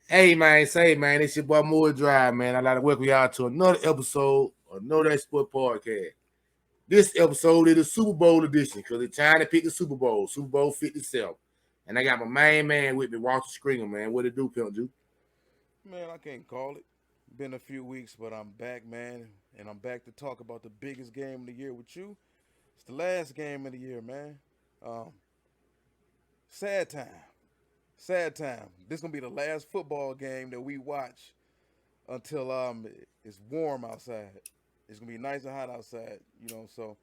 Hey man, say man, it's your boy Moore Drive, man. I'd like to welcome y'all to another episode of Knowdatsportspodcast. This episode is the Super Bowl edition because it's time to pick the Super Bowl, Super Bowl 57. And I got my main man with me, Walter Stringer, man. What it do, Pimp Juice? Man, I can't call it. Been a few weeks, but I'm back, man, and I'm back to talk about the biggest game of the year with you. It's the last game of the year, man. Um, sad time, sad time. This gonna be the last football game that we watch until it's warm outside. It's gonna be nice and hot outside, So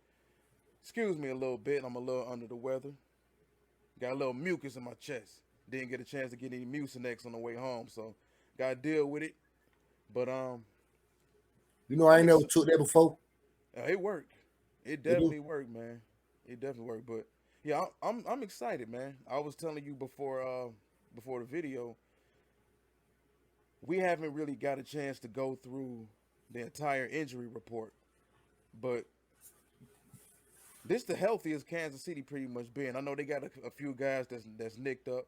excuse me a little bit. I'm a little under the weather. Got a little mucus in my chest. Didn't get a chance to get any Mucinex on the way home, so gotta deal with it. But You know, I I'm ain't never excited. took that before. It worked. It You do? definitely worked, man. It definitely worked. But yeah, I'm excited, man. I was telling you before the video, we haven't really got a chance to go through the entire injury report, but this the healthiest Kansas City pretty much been. I know they got a few guys that's nicked up,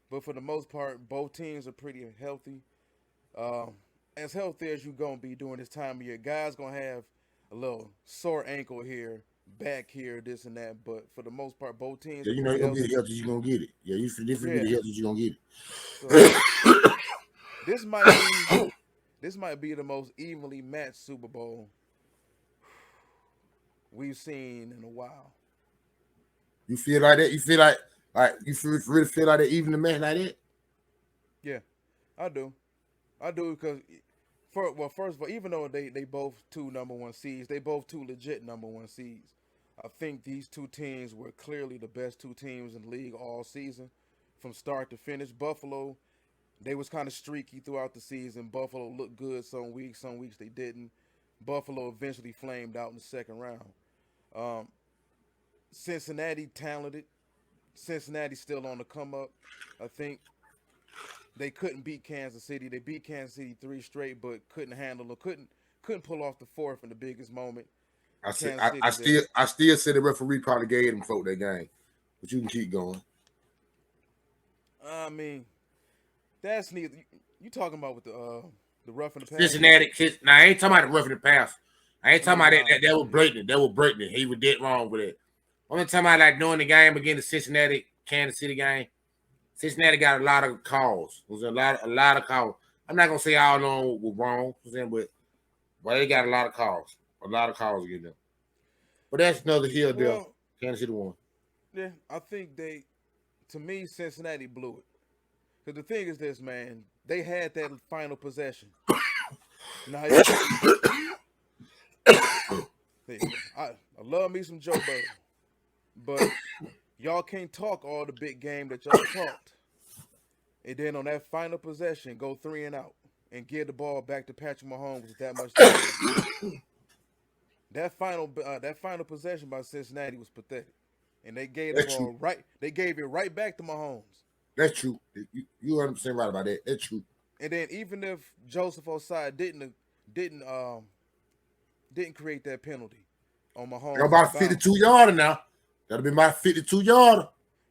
but for the most part, both teams are pretty healthy. Um, as healthy as you gonna be during this time of year, guys gonna have a little sore ankle here, back here, this and that. But for the most part, both teams Yeah, are you know, pretty you're gonna get healthy. the help that you're gonna get it. Yeah, you feel different get Yeah. the help that you're gonna get So it. this might be this might be the most evenly matched Super Bowl we've seen in a while. You feel like that? You feel like you really feel like that even the match like that? Yeah, I do. I do because first of all, even though they both two number one seeds, they both two legit number one seeds. I think these two teams were clearly the best two teams in the league all season, from start to finish. Buffalo, they was kind of streaky throughout the season. Buffalo looked good some weeks they didn't. Buffalo eventually flamed out in the second round. Um, Cincinnati talented. Cincinnati still on the come up. I think they couldn't beat Kansas City. They beat Kansas City three straight, but couldn't handle them. Couldn't pull off the fourth in the biggest moment. I said Kansas I City did. still say the referee probably gave them folk that game. But you can keep going. I mean, that's neither. You talking about with the rough in the passer? Cincinnati kids. Now I ain't talking about the roughing the pass. I ain't I talking mean, about that. nah. That was blatant. That was blatant. He was dead wrong with it. I'm talking about like during the game against the Cincinnati Kansas City game. Cincinnati got a lot of calls. It was a lot of calls. I'm not gonna say all of them were wrong, but they got a lot of calls. A lot of calls against them. But that's another hill there. Well, Kansas City won. yeah, I think to me, Cincinnati blew it. Because the thing is this, man, they had that final possession. Now, there you go. I love me some Joe Burrow, but y'all can't talk all the big game that y'all talked, and then on that final possession, go three and out and give the ball back to Patrick Mahomes with that much time left. That final possession by Cincinnati was pathetic, and they gave the That's true. ball right. They gave it right back to Mahomes. That's true. You 100% right about that. That's true. And then even if Joseph Osai didn't didn't create that penalty on Got Mahomes' about a bounce, 52 yarder now. That'll be about 52 yarder.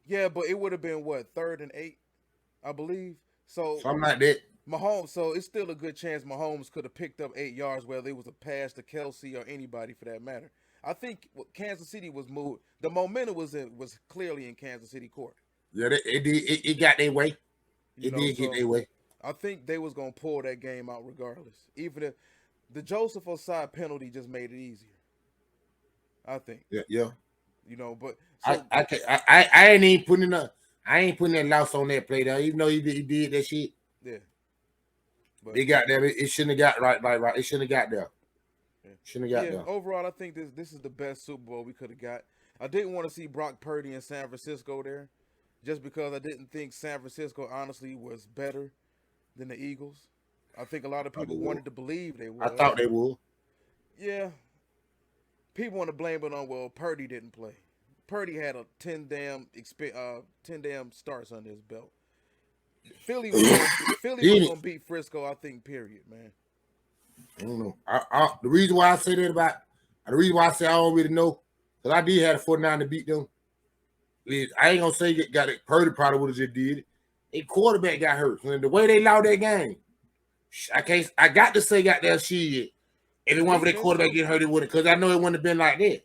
yeah, but it would have been what, 3rd and 8, I believe. So Something like that. Mahomes, so it's still a good chance Mahomes could have picked up 8 yards, whether it was a pass to Kelsey or anybody for that matter. I think Kansas City was moved. The momentum was clearly in Kansas City court. Yeah, it did. It got their way. You It know, did get so their way. I think they was gonna pull that game out regardless. Even if the Joseph Osai penalty just made it easier. I think. Yeah, yeah. But I so I can't, I ain't even putting I ain't putting that loss on that play down. Even though he did that shit, yeah, but it got there. It shouldn't have got right. It shouldn't have got there. yeah. Shouldn't But have got yeah, there. overall, I think this is the best Super Bowl we could have got. I didn't want to see Brock Purdy in San Francisco there, just because I didn't think San Francisco honestly was better than the Eagles. I think a lot of Thought they people would. wanted to believe they I thought was. they would. Yeah, people want to blame it on Purdy didn't play. Purdy had a 10 damn starts under his belt. Philly was He gonna beat Frisco, I think. Period, man. I don't know. The reason why I say that about the reason why I say I don't really know because I did have a 49 to beat them. I ain't gonna say got it. Purdy probably would have just did it. A quarterback got hurt. And the way they lost that game, I got to say goddamn shit. If it wasn't for that quarterback getting hurt, it wouldn't, because I know it wouldn't have been like that.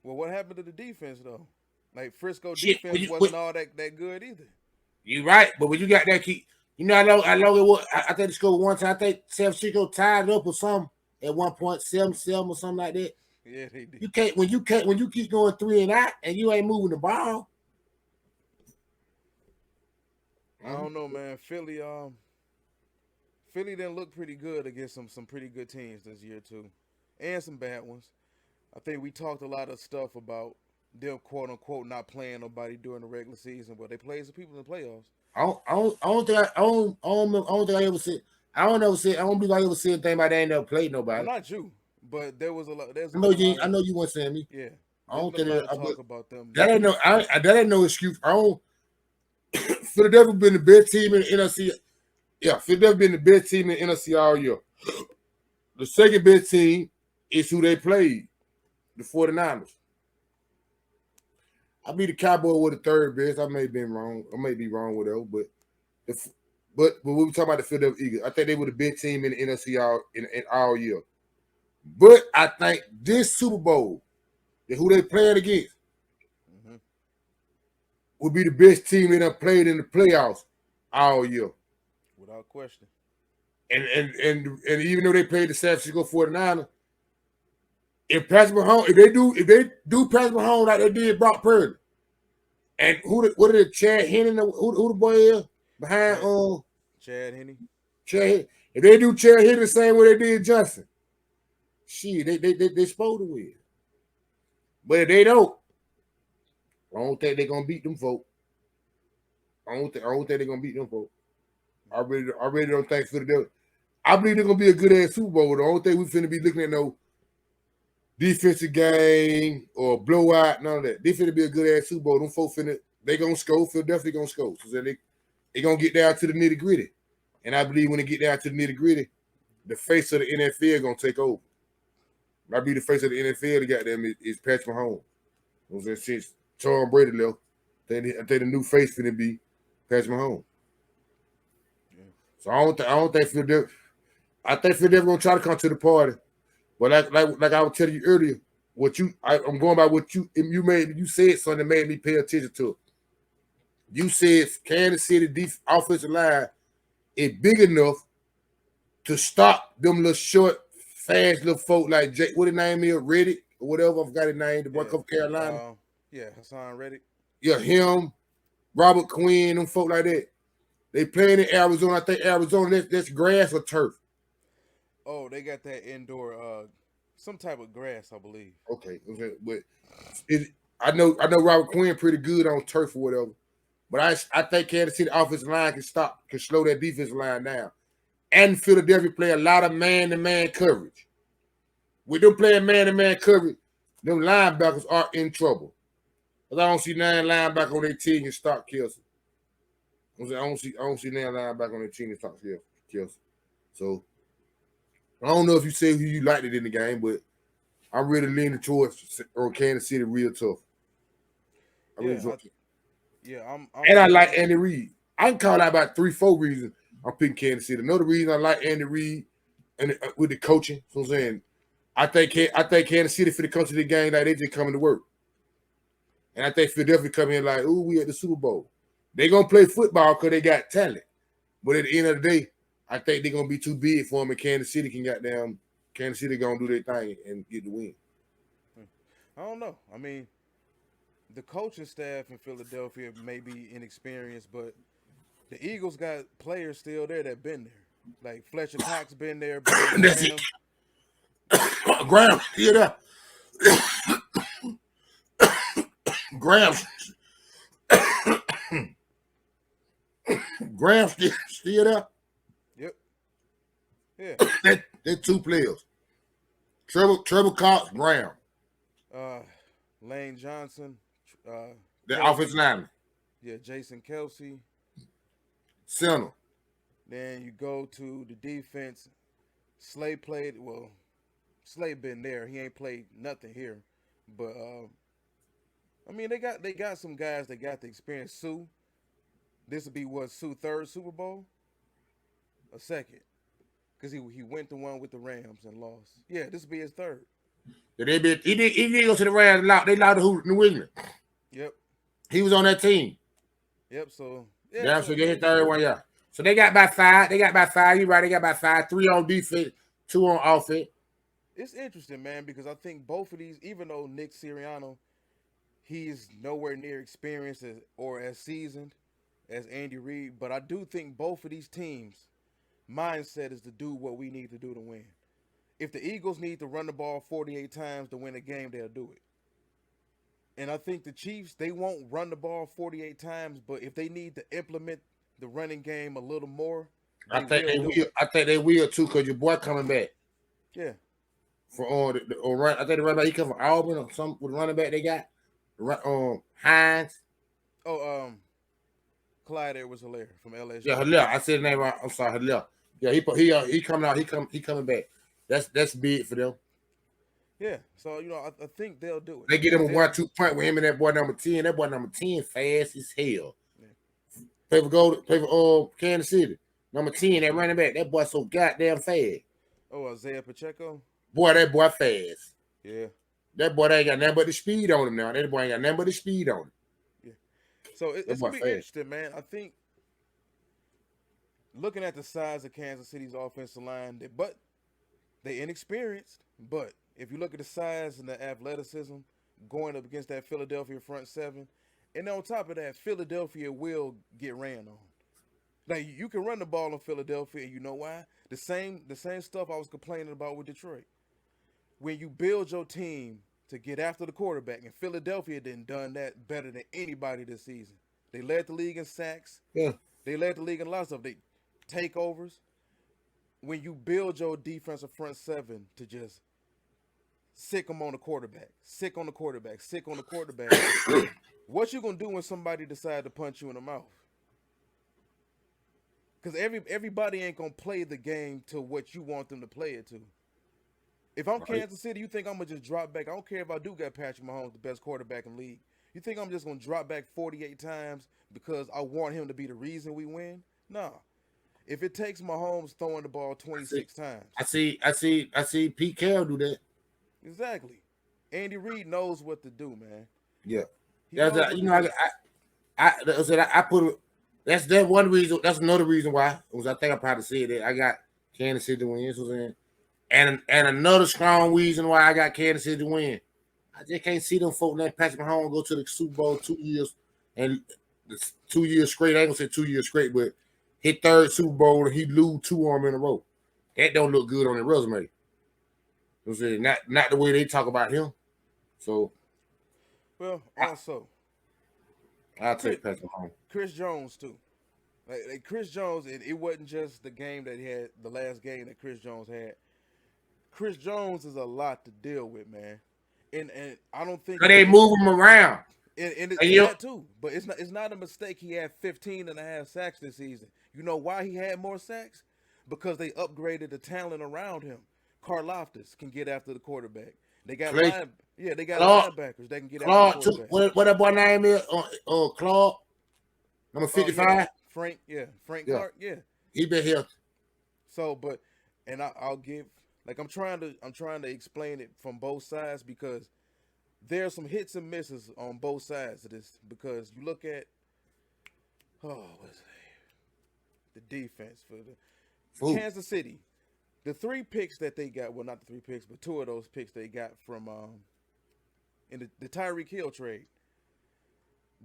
Well, what happened to the defense though? Like Frisco defense wasn't all that good either. You right, but when you got that key, you know, I know it was. I think the score one time. I think San Francisco tied up or something at 1.77 or something like that. Yeah, they did. You can't when you keep going 3 and out and you ain't moving the ball. I don't know, man. Philly didn't look pretty good against some pretty good teams this year too, and some bad ones. I think we talked a lot of stuff about them quote unquote not playing nobody during the regular season, but they played some people in the playoffs. I don't think I ever said. I don't believe I ever said anything about they ain't never played nobody. Well, not you, but there was a lot. I know you weren't saying me. Yeah, I don't think I talk about them. That ain't no excuse. I don't. Philadelphia been the best team in the NFC. Yeah, Philadelphia been the best team in the NFC all year. The second best team is who they played, the 49ers. I be the Cowboys with the third best. I may be wrong. I may be wrong with that, but when we talk about the Philadelphia Eagles, I think they were the best team in the NFC all year. But I think this Super Bowl, who they playing against, would be the best team that have played in the playoffs all year. Without question. And even though they played the San Francisco 49ers, if they do Patrick Mahomes like they did Brock Purdy, and what are the Chad Henne, who the boy is behind Chad Henne? If they do Chad Henne the same way they did Johnson, shit, they supposed to win. But if they don't, I don't think they're gonna beat them folk. I don't think they're gonna beat them folk. I really don't think Philadelphia. I believe they're gonna be a good ass Super Bowl. The only thing we finna be looking at no defensive game or blowout, none of that. They finna be a good ass Super Bowl. Them folks they gonna score. Philadelphia gonna score. So they gonna get down to the nitty gritty. And I believe when they get down to the nitty gritty, the face of the NFL gonna take over. I believe the face of the NFL, the goddamn is Patrick Mahomes. Since Tom Brady left, I think the new face finna be Patrick Mahomes. Yeah. So I don't think Philadelphia. I think Philadelphia gonna try to come to the party. But like I was telling you earlier, I'm going by what you said something that made me pay attention to it. You said Kansas City offensive line is big enough to stop them little short, fast little folk like Jake. What his name is, Reddick or whatever. I forgot his name. The boy from Carolina. Hassan Reddick. Yeah, him, Robert Quinn, them folk like that. They playing in Arizona. I think Arizona, that's grass or turf. Oh, they got that indoor, some type of grass, I believe. Okay, but I know Robert Quinn pretty good on turf or whatever. But I think Kansas City offensive line can slow that defensive line down. And Philadelphia play a lot of man-to-man coverage. With them playing man-to-man coverage, them linebackers are in trouble. Because I don't see 9 linebackers on their team and stop Kelce. I don't see 9 linebackers on their team and stop Kelce. So I don't know if you say who you liked it in the game, but I'm really leaning towards Kansas City real tough. I like Andy Reid. I can call out about 3-4 reasons I'm picking Kansas City. Another reason I like Andy Reid and with the coaching. So I'm saying I think Kansas City for the coach of the game, like they just coming to work. And I think Philadelphia come in like, ooh, we at the Super Bowl. They gonna play football because they got talent. But at the end of the day, I think they're gonna be too big for them, and Kansas City gonna do their thing and get the win. I don't know. I mean, the coaching staff in Philadelphia may be inexperienced, but the Eagles got players still there that been there. Like Fletcher Cox been there. That's it. Graham, still there. Graham still there. Yep. Yeah. They're 2 players. Trevor Cox, Graham. Lane Johnson. The offensive lineman. Yeah, Jason Kelce. Center. Then you go to the defense. Slay played. Well, Slay been there. He ain't played nothing here. But I mean, they got some guys that got the experience. Sue. This would be what, Sue's third Super Bowl? A second. Because he went the one with the Rams and lost. Yeah, this would be his third. He did go to the Rams. They lost to New England. Yep. He was on that team. Yep. So yeah. Yeah, so get his third one. Yeah. So they got about 5. You right? They got about 5. 3 on defense, 2 on offense. It's interesting, man, because I think both of these, even though Nick Sirianni, he's nowhere near experienced or as seasoned as Andy Reid, but I do think both of these teams' mindset is to do what we need to do to win. If the Eagles need to run the ball 48 times to win a game, they'll do it. And I think the Chiefs, they won't run the ball 48 times, but if they need to implement the running game a little more, I think they will too, because your boy coming back. Yeah. For run, I think the running back, he come from Auburn or some with the running back they got. Hines. Oh, Clyde Edwards-Helaire from LSU. Yeah, Helaire. I said the name wrong. I'm sorry, Helaire. Yeah, he coming out. He coming back. That's big for them. Yeah, so I think they'll do it. They get him a 1-2 punch with him and that boy number 10. That boy number 10 fast as hell. Yeah. Play for Kansas City. Number 10, that running back. That boy so goddamn fast. Oh, Isaiah Pacheco. Boy, that boy fast. Yeah. That boy ain't got nothing but the speed on him now. That boy ain't got nothing but the speed on him. Yeah. So it's gonna be interesting, man. I think looking at the size of Kansas City's offensive line, they inexperienced, but if you look at the size and the athleticism going up against that Philadelphia front seven, and on top of that, Philadelphia will get ran on. Like, you can run the ball in Philadelphia, and you know why? The same stuff I was complaining about with Detroit. When you build your team to get after the quarterback, and Philadelphia didn't done that better than anybody this season. They led the league in sacks. Yeah. They led the league in lots of takeovers. When you build your defensive front seven to just sick them on the quarterback, sick on the quarterback, what you gonna do when somebody decide to punch you in the mouth? Because everybody ain't gonna play the game to what you want them to play it to. If I'm Kansas City, you think I'm gonna just drop back? I don't care if I do got Patrick Mahomes, the best quarterback in the league. You think I'm just gonna drop back 48 times because I want him to be the reason we win? No. If it takes Mahomes throwing the ball 26 times, I see Pete Carroll do that. Exactly. Andy Reid knows what to do, man. Yeah. I put. That's that one reason. That's another reason why. I think I probably said that I got Kansas City to win. And another strong reason why I got Kansas City to win. I just can't see them folk let Patrick Mahomes go to the Super Bowl 2 years and 2 years straight. I ain't gonna say 2 years straight, but hit third Super Bowl and he lose 2 of them in a row. That don't look good on the resume. Not the way they talk about him. So, well, also, I'll take Patrick Mahomes. Chris Jones too. Like Chris Jones, it wasn't just the game that he had, the last game that Chris Jones had. Chris Jones is a lot to deal with, man. And I don't think they move him around. And that too. But it's not a mistake he had 15 and a half sacks this season. You know why he had more sacks? Because they upgraded the talent around him. Karlaftis can get after the quarterback. They got linebackers that can get after the quarterback. What that boy name is? Clark, number 55. Frank Clark. Yeah, he been here. So, but I'll give, like, I'm trying to explain it from both sides, because there are some hits and misses on both sides of this. Because you look at the defense for the Kansas City. The 3 picks that they got, well, not the 3 picks, but 2 of those picks they got from in the Tyreek Hill trade,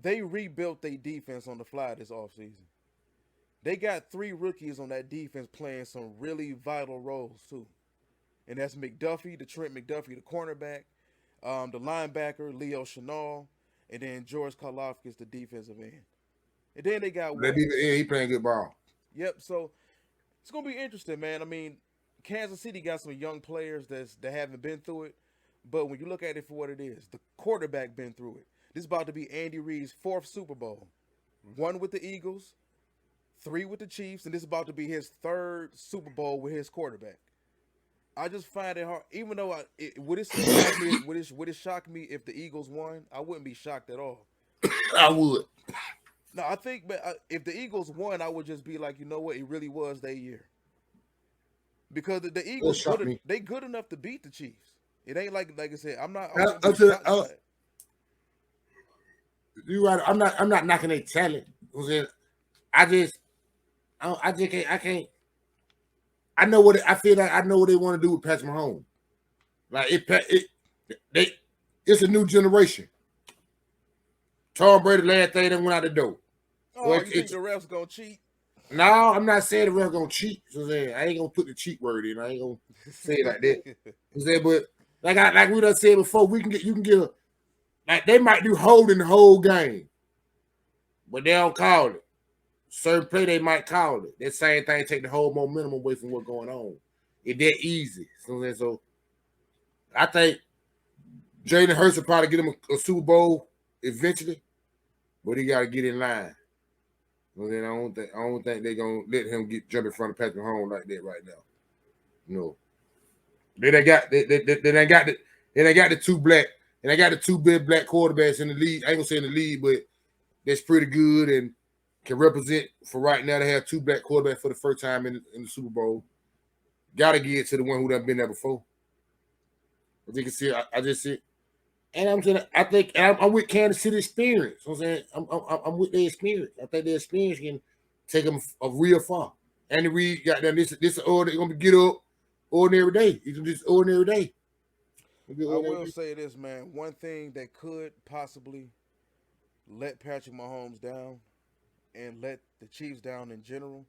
they rebuilt their defense on the fly this offseason. They got 3 rookies on that defense playing some really vital roles too. And that's McDuffie, Trent McDuffie, the cornerback, the linebacker, Leo Chenal, and then George Karlaftis, the defensive end. And then they got he playing good ball. Yep, so it's gonna be interesting, man. I mean, Kansas City got some young players that haven't been through it, but when you look at it for what it is, the quarterback been through it. This is about to be Andy Reid's 4th Super Bowl. 1 with the Eagles, 3 with the Chiefs, and this is about to be his 3rd Super Bowl with his quarterback. I just find it hard, even though would it shock me if the Eagles won? I wouldn't be shocked at all. I would. No, I think if the Eagles won, I would just be like, you know what, it really was their year. Because the That Eagles shocked me. they good enough to beat the Chiefs. It ain't like I said, I I, won't I be said, shocked by it. you right. I'm not knocking their talent. I'm saying, I just, I just can't. I can't. I know what I feel like. I know what they want to do with Patrick Mahomes. Like they, it's a new generation. Tom Brady last thing that went out the door. So Oh, you think the refs gonna cheat? no, I'm not saying the ref gonna cheat. So I ain't gonna put the cheat word in. I ain't gonna say it like that. But like we done said before, you can get like they might do holding the whole game, but they don't call it. Certain play they might call it. That same thing take the whole momentum away from what's going on. It's that easy. So I think Jalen Hurts will probably get him a Super Bowl eventually, but he got to get in line. Well, then I don't think they're gonna let him jump in front of Patrick Mahomes like that right now. No, they ain't got the two black and they got the two big black quarterbacks in the league. I ain't gonna say in the league, but that's pretty good and can represent for right now. They have two black quarterbacks for the first time in the Super Bowl. Got to get to the one who done been there before. As you can see, I just see. And I'm saying, I think I'm with Kansas City experience. I'm saying I'm with their experience. I think their experience can take them a real far. Andy Reid got done this order. They're gonna get up ordinary day. He's just ordinary day. I will say this, man. One thing that could possibly let Patrick Mahomes down and let the Chiefs down in general.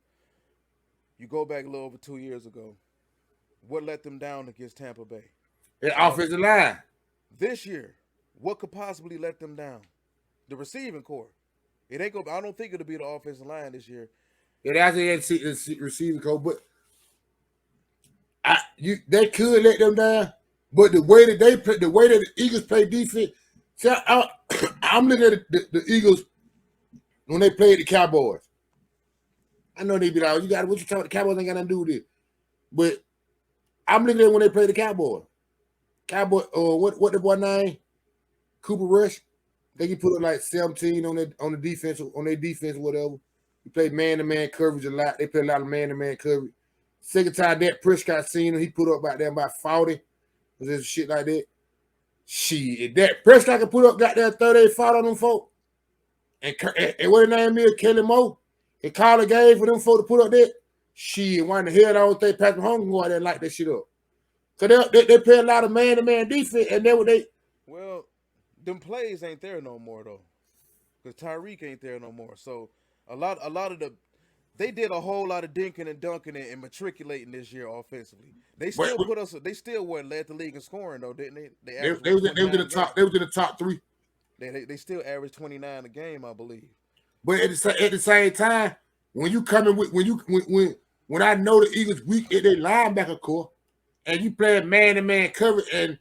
You go back a little over 2 years ago. What let them down against Tampa Bay? Their offensive line. This year, what could possibly let them down? The receiving core. It ain't go. I don't think it'll be the offensive line this year. Yeah, that's the receiving coach, but they could let them down. But the way that the way that the Eagles play defense, see, I'm looking at the Eagles when they played the Cowboys. I know they be like, what you talking about? The Cowboys ain't got nothing to do with it. But I'm looking at when they play the Cowboys. What the boy name? Cooper Rush. They can put up like 17 on their defense or whatever. He played man-to-man coverage a lot. They play a lot of man-to-man coverage. Second time that Prescott seen him, he put up about 40. There's shit like that. Shit, if that Prescott can put up goddamn 38, 40 on them folk. And what his name is, Kelly Moore. And call a game for them folk to put up that. Shit, why in the hell I don't think Patrick Mahomes can go out there and light that shit up. Because they play a lot of man-to-man defense, and then what they... Well, them plays ain't there no more, though. Because Tyreek ain't there no more. So, a lot of the... They did a whole lot of dinking and dunking and matriculating this year offensively. They still They still led the league in scoring though, didn't they? They was in the top 3. They still averaged 29 a game, I believe. But at the same time, when you come in with when I know the Eagles weak at their linebacker core, and you play man-to-man coverage, and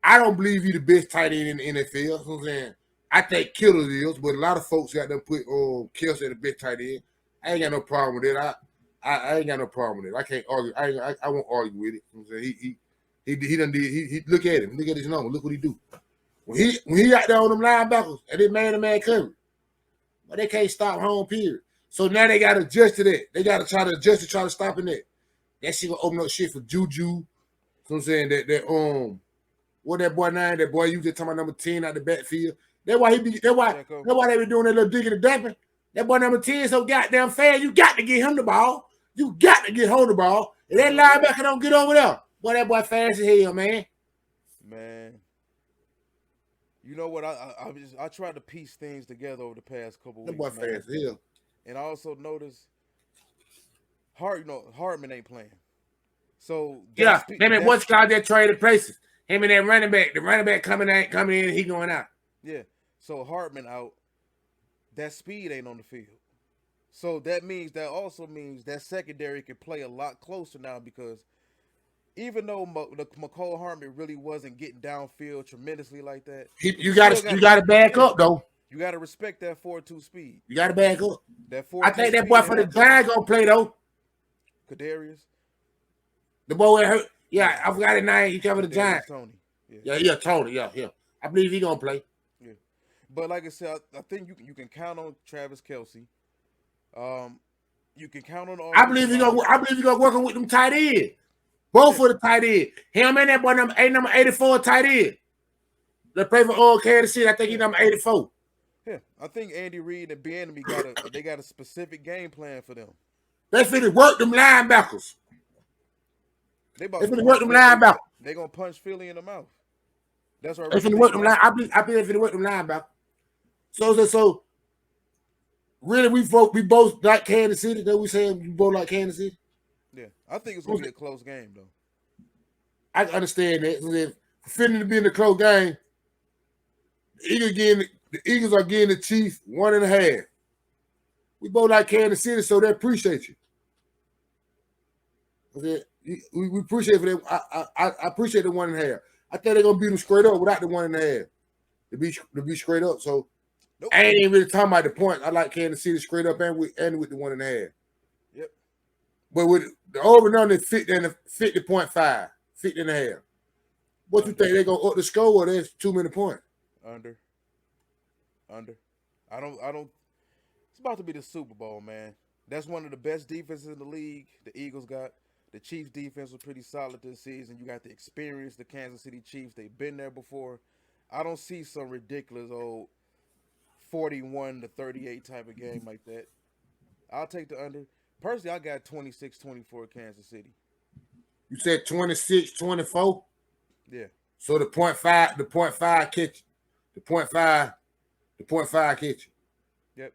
I don't believe you the best tight end in the NFL. You know what I'm saying? I think Kittle is, but a lot of folks got them put Kelsey at the best tight end. I ain't got no problem with it. I ain't got no problem with it. I can't argue. I won't argue with it. You know what I'm saying? He done did. He look at him. Look at his number. Look what he do. When he out there on them linebackers and they man-to-man coverage, but they can't stop home. Period. So now they got to adjust to that. They got to try to adjust to try to stop in that. That shit gonna open up shit for Juju. You know what I'm saying? That what that boy name? That boy you just talking about number 10 out the backfield. That's why they be doing that little digging and dumping. That boy number 10 so goddamn fast. You got to get him the ball. You got to get home the ball. And that linebacker don't get over there. Boy, that boy fast as hell, man. Man. You know what? I tried to piece things together over the past couple weeks. That boy fast as hell. And I also noticed Hartman ain't playing. So him and what's called that traded places. Him and that running back. The running back coming in, he going out. Yeah. So Hartman out. That speed ain't on the field. So that also means that secondary can play a lot closer now because even though McCole Hartman really wasn't getting downfield tremendously like that, you got to back up though. You got to respect that 4.2 speed. You got to back up. That 4.2 I think that boy for the Giants gonna play though. Kadarius. The boy that hurt. Yeah, I forgot his name. He covered the Giants. Tony. Yeah, Tony. Yeah. I believe he gonna play. Yeah. But like I said, I think you can count on Travis Kelce. You can count on the I offensive believe you're line. gonna work with them tight end. Both Yeah, for the tight end. Him and that boy number 84 tight end. They play for old Kansas City. I think he's yeah, number 84. yeah. I think Andy Reid and Bieniemy got a specific game plan for them. They finna work them linebackers. They They about to finna work punch them Philly. linebackers. They gonna punch Philly in the mouth. That's what I They really finna think work is them line. happening. I believe they finna work them linebackers. So really we both like Kansas City. That we saying we both like Kansas City. Yeah, I think it's gonna be a close game though. I understand that. So if fitting to be in the close game, the Eagles are getting the Chiefs 1.5. We both like Kansas City, so they appreciate you. Okay? We appreciate for them. I appreciate the 1.5. I think they're gonna beat them straight up without the 1.5. To be straight up. So Nope. I ain't even really talking about the point. I like Kansas City straight up and with the 1.5. Yep. But with the over and under 50.5, 50.5. What you think they're gonna up the score or there's too many points? Under. I don't. It's about to be the Super Bowl, man. That's one of the best defenses in the league. The Eagles got. The Chiefs' defense was pretty solid this season. You got the experience, the Kansas City Chiefs. They've been there before. I don't see some ridiculous old 41-38 type of game like that. I'll take the under. Personally, I got 26-24 Kansas City. You said 26-24? Yeah. So the point five catch. The point five catch. Yep.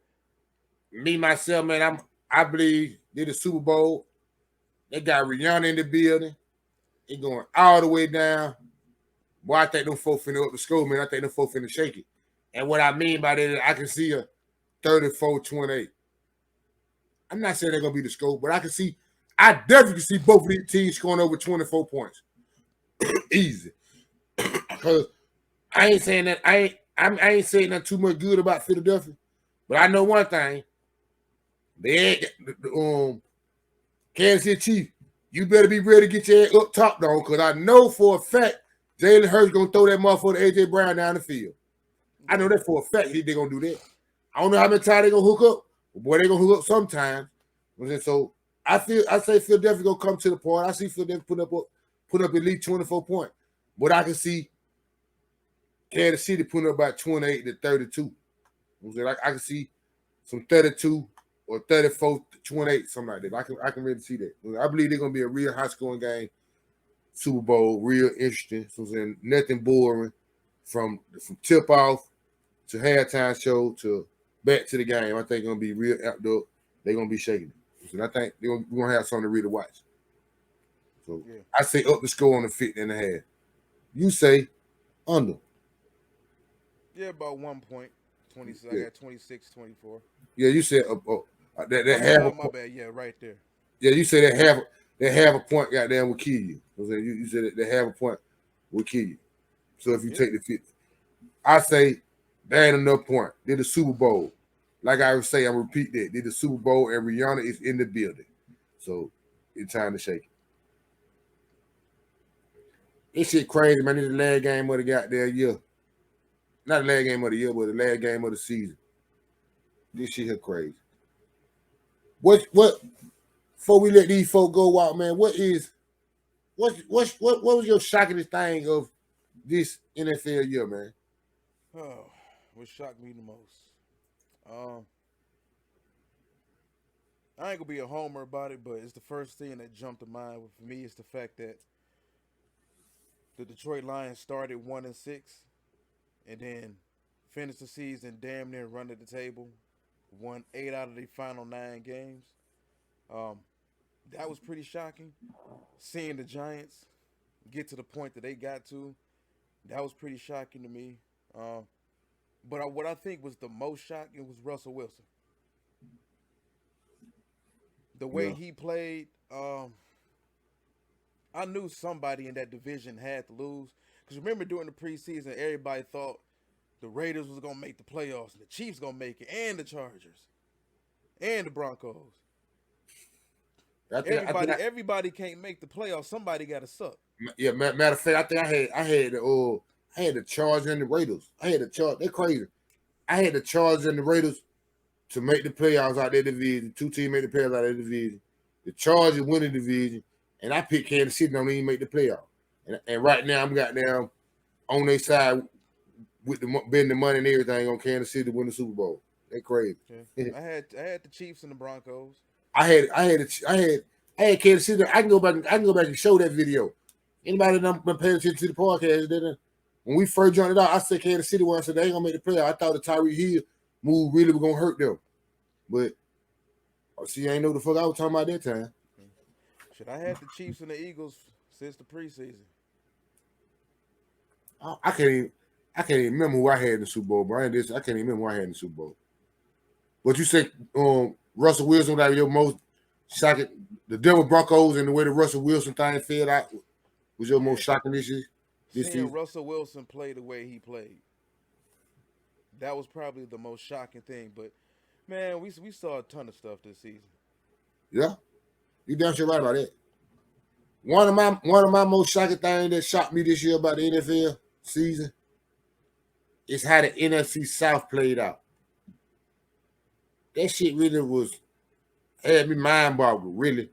Me, myself, man, I believe they're the Super Bowl. They got Rihanna in the building. They going all the way down. Boy, I think them folks finna up the score, man. I think them folks finna shake it. And what I mean by that is I can see a 34-28. I'm not saying they're gonna be the score, but I definitely can see both of these teams scoring over 24 points. Easy. Because I ain't saying that I ain't saying that too much good about Philadelphia. But I know one thing. They Kansas City Chiefs, you better be ready to get your head up top, though, because I know for a fact Jalen Hurts gonna throw that motherfucker AJ Brown down the field. I know that for a fact they're gonna do that. I don't know how many times they're gonna hook up, but boy, they're gonna hook up sometimes. So I say Philadelphia gonna come to the point. I see Philadelphia put up at least 24 points. But I can see Kansas City putting up about 28-32. I can see some 32 or 34-28, something like that. I can really see that. I believe they're gonna be a real high scoring game, Super Bowl, real interesting. So nothing boring from tip off to halftime show to back to the game. I think it's gonna be real outdoor. They're gonna be shaking it. So I think we're gonna have something to really watch. So yeah. I say up the score on the 50.5. You say under. Yeah, about 1 point. 26. Yeah. I got 26-24. Yeah, you said that half. My bad. Yeah, right there. Yeah, you said that half a point goddamn will kill you. You said that half a point will kill you. So if you take the 50, I say that ain't enough point. They're the Super Bowl. Like I would say, I'm repeat that. They're the Super Bowl and Rihanna is in the building. So it's time to shake it. This shit crazy, man. This is the last game of the goddamn year. Not the last game of the year, but the last game of the season. This shit here crazy. What before we let these folk go out, man, what was your shockingest thing of this NFL year, man? Oh, what shocked me the most? I ain't gonna be a homer about it, but it's the first thing that jumped to mind for me is the fact that the Detroit Lions started 1-6 and then finished the season damn near running the table, won 8 out of the final 9 games. That was pretty shocking. Seeing the Giants get to the point that they got to, that was pretty shocking to me. But what I think was the most shocking was Russell Wilson. The way he played, I knew somebody in that division had to lose. Because remember during the preseason, everybody thought the Raiders was going to make the playoffs, and the Chiefs going to make it, and the Chargers, and the Broncos. Everybody can't make the playoffs. Somebody got to suck. Yeah, matter of fact, I think I had the Chargers and the Raiders. I had the Chargers. They're crazy. I had the Chargers and the Raiders to make the playoffs out of their division. Two teams made the playoffs out of their division. The Chargers win the division, and I picked Kansas City don't even make the playoff. And right now I'm goddamn on their side with the betting the money and everything on Kansas City to win the Super Bowl. They crazy. Yeah. I had the Chiefs and the Broncos. I had Kansas City. I can go back and show that video. Anybody that been paying attention to the podcast, when we first joined it out, I said Kansas City I said they ain't gonna make the playoff. I thought the Tyreek Hill move really was gonna hurt them. But see, I ain't know the fuck I was talking about that time. Shit, I had the Chiefs and the Eagles since the preseason. I can't even remember who I had in the Super Bowl, Brian. I can't even remember who I had in the Super Bowl. But you said Russell Wilson was like your most shocking. The Denver Broncos and the way the Russell Wilson thing fell out was your most shocking this season. Russell Wilson play the way he played. That was probably the most shocking thing. But man, we saw a ton of stuff this season. Yeah, you damn sure right about that. One of my most shocking things that shocked me this year about the NFL season is how the NFC South played out. That shit really had me mind boggled, really.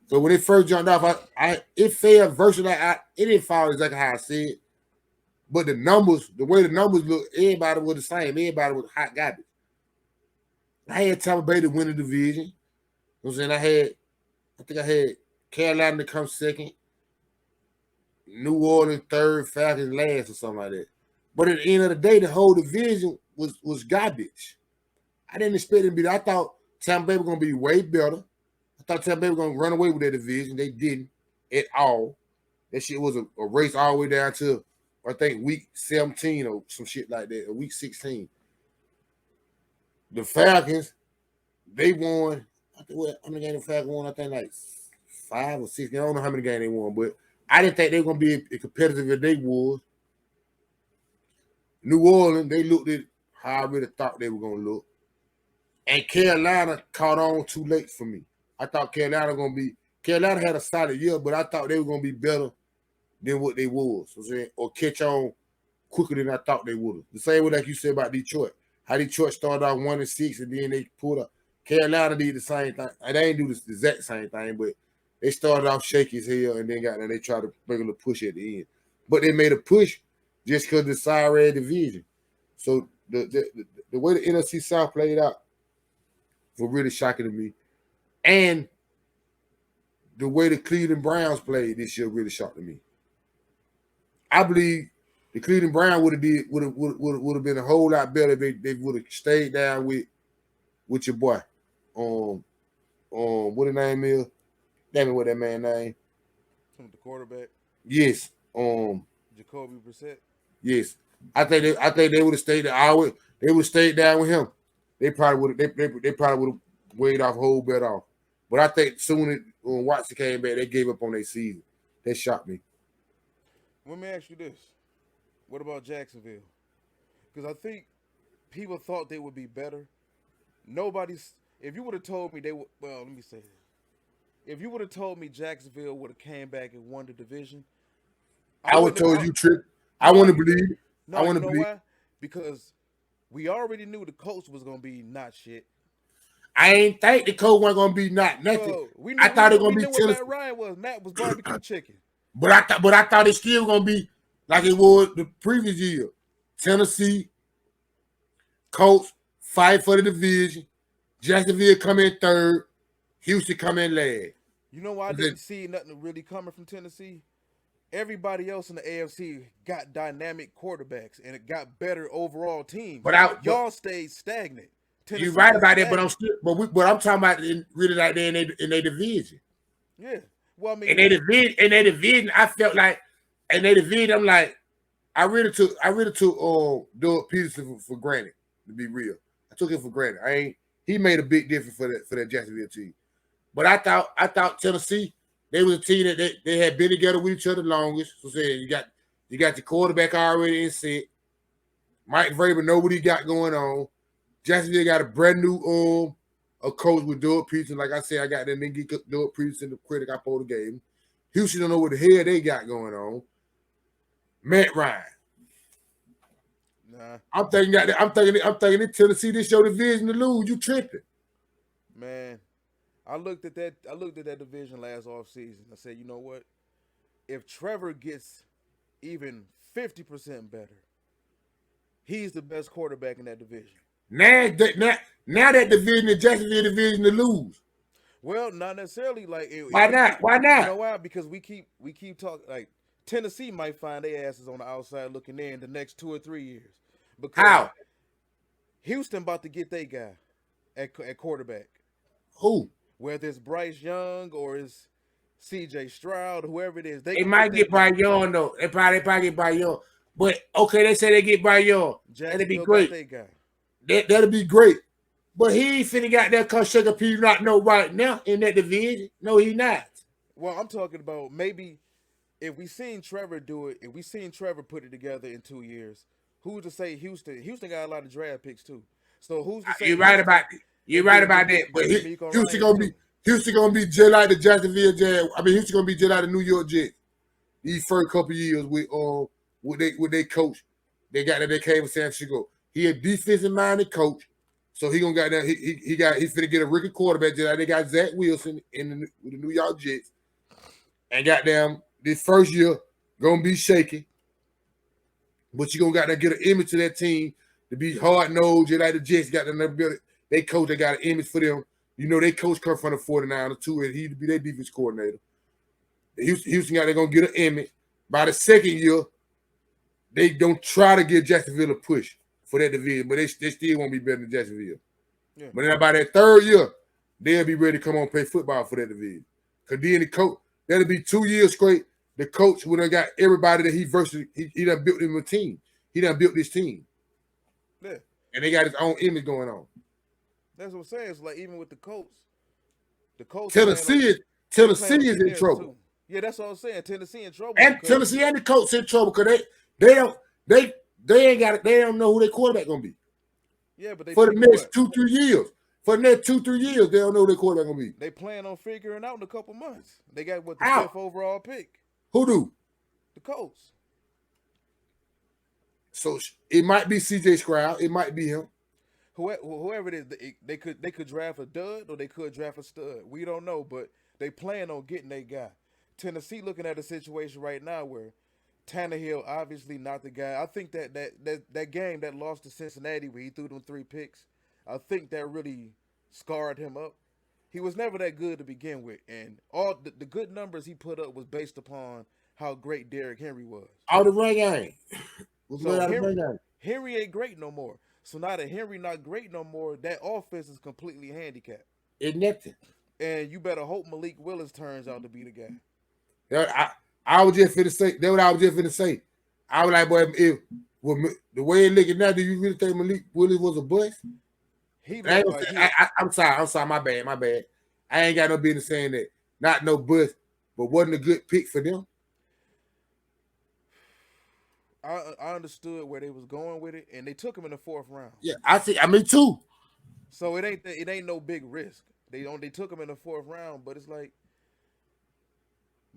So when it first jumped off, it fell versus it didn't fall exactly how I said. But the way the numbers look, everybody was the same. Everybody was hot garbage. I had Tampa Bay to win the division. You know what I'm saying? I think I had Carolina to come second, New Orleans third, Falcons last, or something like that. But at the end of the day, the whole division was garbage. I didn't expect it to be. I thought Tampa Bay was going to be way better. I thought Tampa Bay was going to run away with their division. They didn't at all. That shit was a race all the way down to, I think, week 17 or some shit like that, or week 16. The Falcons, they won. I think how many games the Falcons won? I think like 5 or 6. I don't know how many games they won, but I didn't think they were going to be as competitive as they was. New Orleans, they looked at how I really thought they were going to look. And Carolina caught on too late for me. I thought Carolina had a solid year, but I thought they were going to be better than what they was. Or catch on quicker than I thought they would have. The same way like you said about Detroit. How Detroit started out 1-6 and then they pulled up. Carolina did the same thing. They ain't do the exact same thing, but they started off shaky as hell and then they tried to make a little push at the end. But they made a push just because the sorry division. So the way the NFC South played out was really shocking to me. And the way the Cleveland Browns played this year really shocked me. I believe the Cleveland Browns would have been a whole lot better if they would have stayed down with your boy. What his name is? Damn me what that man's name. The quarterback. Yes. Jacoby Brissett. Yes. I think they would have stayed there. They would have stayed down with him. They probably would have weighed off whole bet off. But I think soon as Watson came back, they gave up on their season. That shocked me. Let me ask you this. What about Jacksonville? Because I think people thought they would be better. If you would have told me let me say this. If you would have told me Jacksonville would have came back and won the division, I would have told you, Trick. I want to believe it. No, I want to believe. Why? Because we already knew the coach was going to be not shit. I ain't think the coach wasn't going to be not nothing. I thought it was going to be Tennessee. Matt Ryan was. Matt was barbecue chicken. But I thought it still going to be like it was the previous year. Tennessee, Colts fight for the division. Jacksonville come in third. Houston come in last. You know why I didn't see nothing really coming from Tennessee? Everybody else in the AFC got dynamic quarterbacks and it got better overall teams. But y'all stayed stagnant. You're right about that, but I'm talking about really like they're in their division. Yeah. Well, I mean, in their division, I felt like in their division, I'm like, I really took Doug Peterson for granted, to be real. I took him for granted. He made a big difference for that Jacksonville team. But I thought Tennessee, they was a team that they had been together with each other longest. So saying you got the quarterback already in set. Mike Vrabel know what he got going on. Jacksonville got a brand new a coach with Doug Peterson. Like I said, I got that nigga Doug Peterson, the critic I pulled the game. Houston don't know what the hell they got going on. Matt Ryan. Nah, I'm thinking Tennessee this your division to lose. You tripping. man. I looked at that division last offseason. I said, you know what? If Trevor gets even 50% better, he's the best quarterback in that division. Now that division, the Jacksonville division to lose. Well, not necessarily. Like Why not? Why you not? know why? Because we keep talking. Like Tennessee might find their asses on the outside looking in the next 2 or 3 years because How? Houston about to get their guy at quarterback. Who? Whether it's Bryce Young or it's C.J. Stroud, whoever it is, they It gonna get might their get by guy. Young though. They probably get by Young. But okay, they say they get by Young. That'd be Jacksonville got great. their guy. That'll be great. But he ain't finna got that cause Sugar P not know right now in that division. No, he not. Well, I'm talking about maybe if we seen Trevor do it, if we seen Trevor put it together in 2 years, who's to say Houston? Houston got a lot of draft picks too. So who's to say You're right Houston about you're and right then about that. But get D'Amico Houston Ryans gonna be too? Houston gonna be just like the Jacksonville Jazz. I mean, Houston gonna be just like the New York Jets. These first couple of years with they coach, they came from San Francisco. He a defensive minded coach, so he gonna got that. He's finna get a rookie quarterback. Just like they got Zach Wilson with the New York Jets, and goddamn this first year gonna be shaky. But you gonna got to get an image to that team to be hard nosed, just like the Jets got to they coach. They got an image for them. You know, they coach come from the 49ers too, and he to be their defense coordinator. Houston got they're gonna get an image. By the second year, they don't try to give Jacksonville a push for that division, but they still won't be better than Jacksonville. Yeah. But then by that third year, they'll be ready to come on and play football for that division. Cause then the coach, that'll be 2 years straight. The coach would have got everybody that he done built him a team. He done built this team. Yeah. And they got his own image going on. That's what I'm saying. It's like even with the Colts Tennessee is in trouble. too. Yeah, that's what I'm saying. Tennessee in trouble. And Tennessee and the Colts in trouble because they ain't got it. They don't know who their quarterback gonna be. Yeah, but they for the next 2-3 years. For the next 2-3 years, they don't know who their quarterback gonna be. They plan on figuring out in a couple months. They got the How? 5th overall pick. Who do? The Colts. So it might be C.J. Stroud. It might be him. Whoever it is, they could draft a dud or they could draft a stud. We don't know, but they plan on getting their guy. Tennessee looking at a situation right now where Tannehill obviously not the guy. I think that game that lost to Cincinnati where he threw them 3 picks, I think that really scarred him up. He was never that good to begin with, and all the good numbers he put up was based upon how great Derrick Henry was. All the ring game. So Henry ain't great no more. So now that Henry not great no more, that offense is completely handicapped. It's nothing. And you better hope Malik Willis turns out to be the guy. I was just finna say. That's what I was just finna say. I was like, boy, the way it looking now, do you really think Malik Willis was a bust? I'm sorry. My bad. I ain't got no business saying that. Not no bust, but wasn't a good pick for them. I understood where they was going with it, and they took him in the 4th round. Yeah, I see. I mean, too. So it ain't no big risk. They took him in the 4th round, but it's like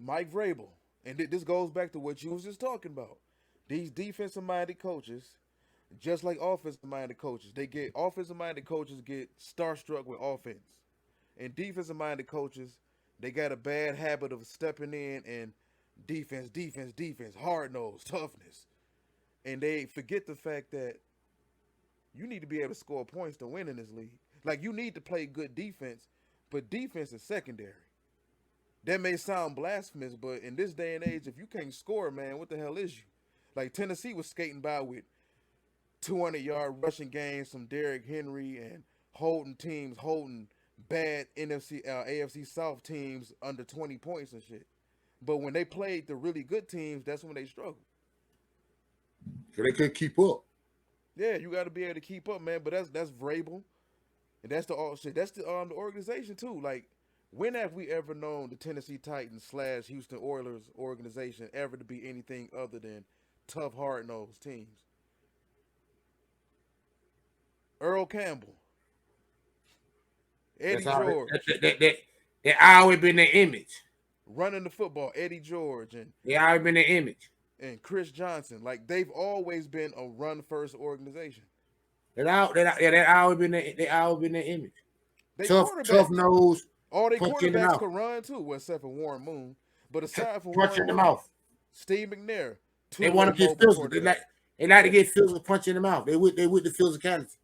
Mike Vrabel, and this goes back to what you was just talking about. These defensive-minded coaches, just like offensive-minded coaches, offensive-minded coaches get starstruck with offense, and defensive-minded coaches, they got a bad habit of stepping in and defense, hard-nosed, toughness. And they forget the fact that you need to be able to score points to win in this league. Like, you need to play good defense, but defense is secondary. That may sound blasphemous, but in this day and age, if you can't score, man, what the hell is you? Like, Tennessee was skating by with 200-yard rushing games from Derrick Henry and holding bad AFC South teams under 20 points and shit. But when they played the really good teams, that's when they struggled. So they couldn't keep up. Yeah, you got to be able to keep up, man. But that's Vrabel, and that's the organization too. Like, when have we ever known the Tennessee Titans / Houston Oilers organization ever to be anything other than tough, hard-nosed teams? Earl Campbell, Eddie George. They always been their image. Running the football, Eddie George. And they always been their image. and Chris Johnson. Like they've always been a run first organization. They always been their image. They Tough quarterbacks, nose, all they punch you in the quarterbacks mouth, could run too, well, except for Warren Moon. But aside from punch you Warren in the Moon, mouth. Steve McNair, They two want way to get mobile physical. quarterbacks. They like to Yeah, get physical, punch you in the mouth. They with the physicality.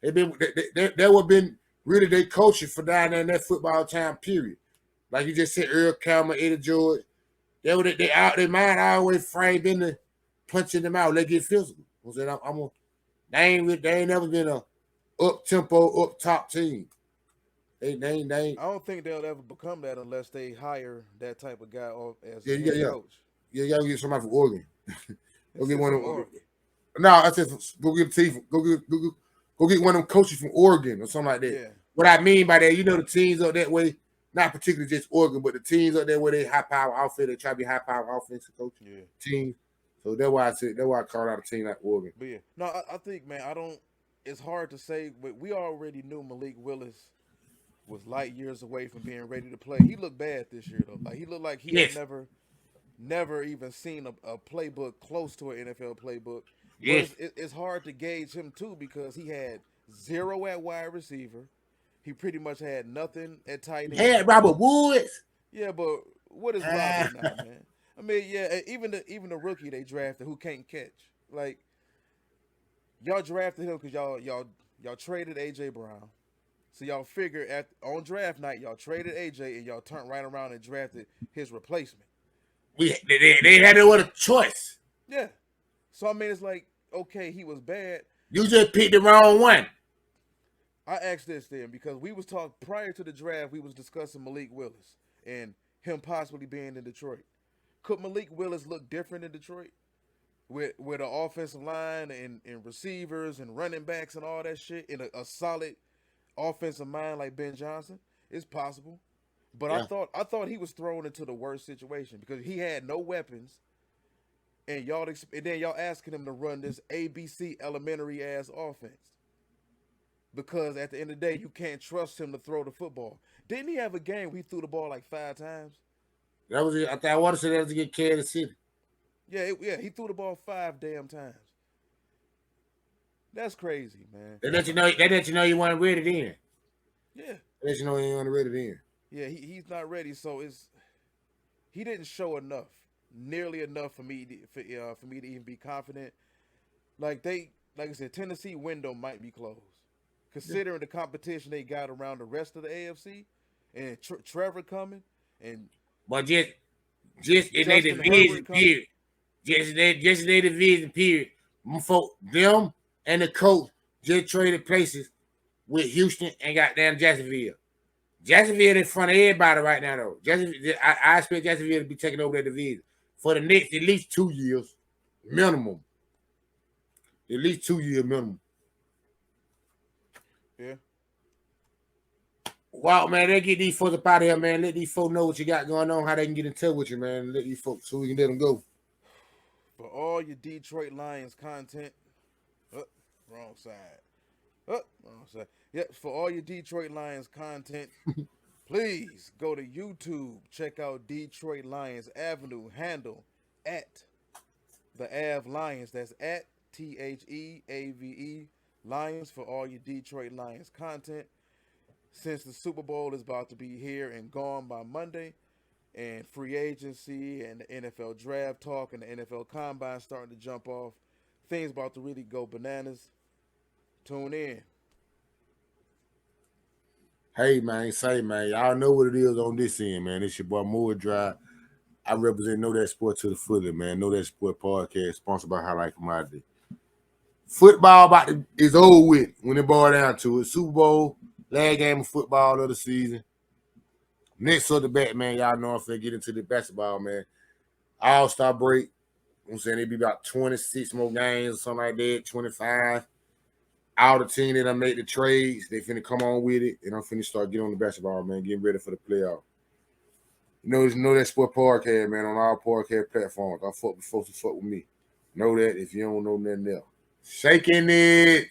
They would have been really their coaching for down there in that football time period. Like you just said, Earl Campbell, Eddie George. Their mind always framed in the punch in the mouth. They get physical. I said, they ain't never been a up tempo, up top team. They I don't think they'll ever become that unless they hire that type of guy as a yeah, head coach. y'all get somebody from Oregon. Go get one From of them. Oregon. No, I said go get a team. Go get one of them coaches from Oregon or something like that. Yeah. What I mean by that, the teams up that way, not particularly just Oregon, but the teams up there where they high power outfit, they try to be high power offensive coaching team. So that's why I called out a team like Oregon. But yeah, no, I think, man, it's hard to say, but we already knew Malik Willis was light years away from being ready to play. He looked bad this year though. Like he looked like he had never even seen a playbook close to an NFL playbook. Yes. But it's hard to gauge him too because he had 0 at wide receiver. He pretty much had nothing at tight end. Yeah, Robert Woods. Yeah, but what is Robert now, man? I mean, yeah, even the rookie they drafted who can't catch. Like y'all drafted him because y'all traded AJ Brown. So y'all figure on draft night y'all traded AJ and y'all turned right around and drafted his replacement. They had no other choice. Yeah. So I mean, it's like, okay, he was bad. You just picked the wrong one. I asked this then because we was talking prior to the draft. We was discussing Malik Willis and him possibly being in Detroit. Could Malik Willis look different in Detroit with an offensive line and receivers and running backs and all that shit in a solid offensive mind like Ben Johnson? It's possible. But yeah. I thought he was thrown into the worst situation because he had no weapons, and then y'all asking him to run this ABC elementary ass offense. Because at the end of the day, you can't trust him to throw the football. Didn't he have a game where he threw the ball like 5 times? That was it. I want to say that was against Kansas City. Yeah, he threw the ball 5 damn times. That's crazy, man. They let you know you want to read it in. Yeah. They let you know you want to read it in. Yeah, he's not ready, so he didn't show enough, nearly enough for me to even be confident. Like I said, Tennessee window might be closed, considering the competition they got around the rest of the AFC, and Trevor coming, and but just in their division period, just in their division period, them and the coach just traded places with Houston and goddamn Jacksonville. Jacksonville in front of everybody right now, though. I expect Jacksonville to be taking over that division for the next at least 2 years minimum. At least 2 year minimum. Yeah. Wow, man, they get these folks up out of here, man. Let these folks know what you got going on, how they can get in touch with you, man. Let these folks so we can let them go. For all your Detroit Lions content, wrong side. Wrong side. Yep, for all your Detroit Lions content, please go to YouTube. Check out Detroit Lions Avenue handle at the Av Lions. That's at THEAVE Lions for all your Detroit Lions content. Since the Super Bowl is about to be here and gone by Monday, and free agency and the NFL draft talk and the NFL combine starting to jump off, things about to really go bananas. Tune in. Hey, man, y'all know what it is on this end, man. It's your boy Moore Drive. I represent Know That Sport to the fullest, man. Know That Sport podcast, sponsored by Highlight Commodity. Football is over with when it boils down to it. Super Bowl, last game of football of the season. Next of the bet, man, y'all know I'm finna get into the basketball, man. All-Star break. I'm saying it'll be about 26 more games or something like that, 25. All the team that I made the trades, they finna come on with it, and I'm finna start getting on the basketball, man, getting ready for the playoff. Know That Sport podcast, man, on all podcast platforms. I fuck with folks who fuck with me. Know that if you don't know nothing else. Shaking it.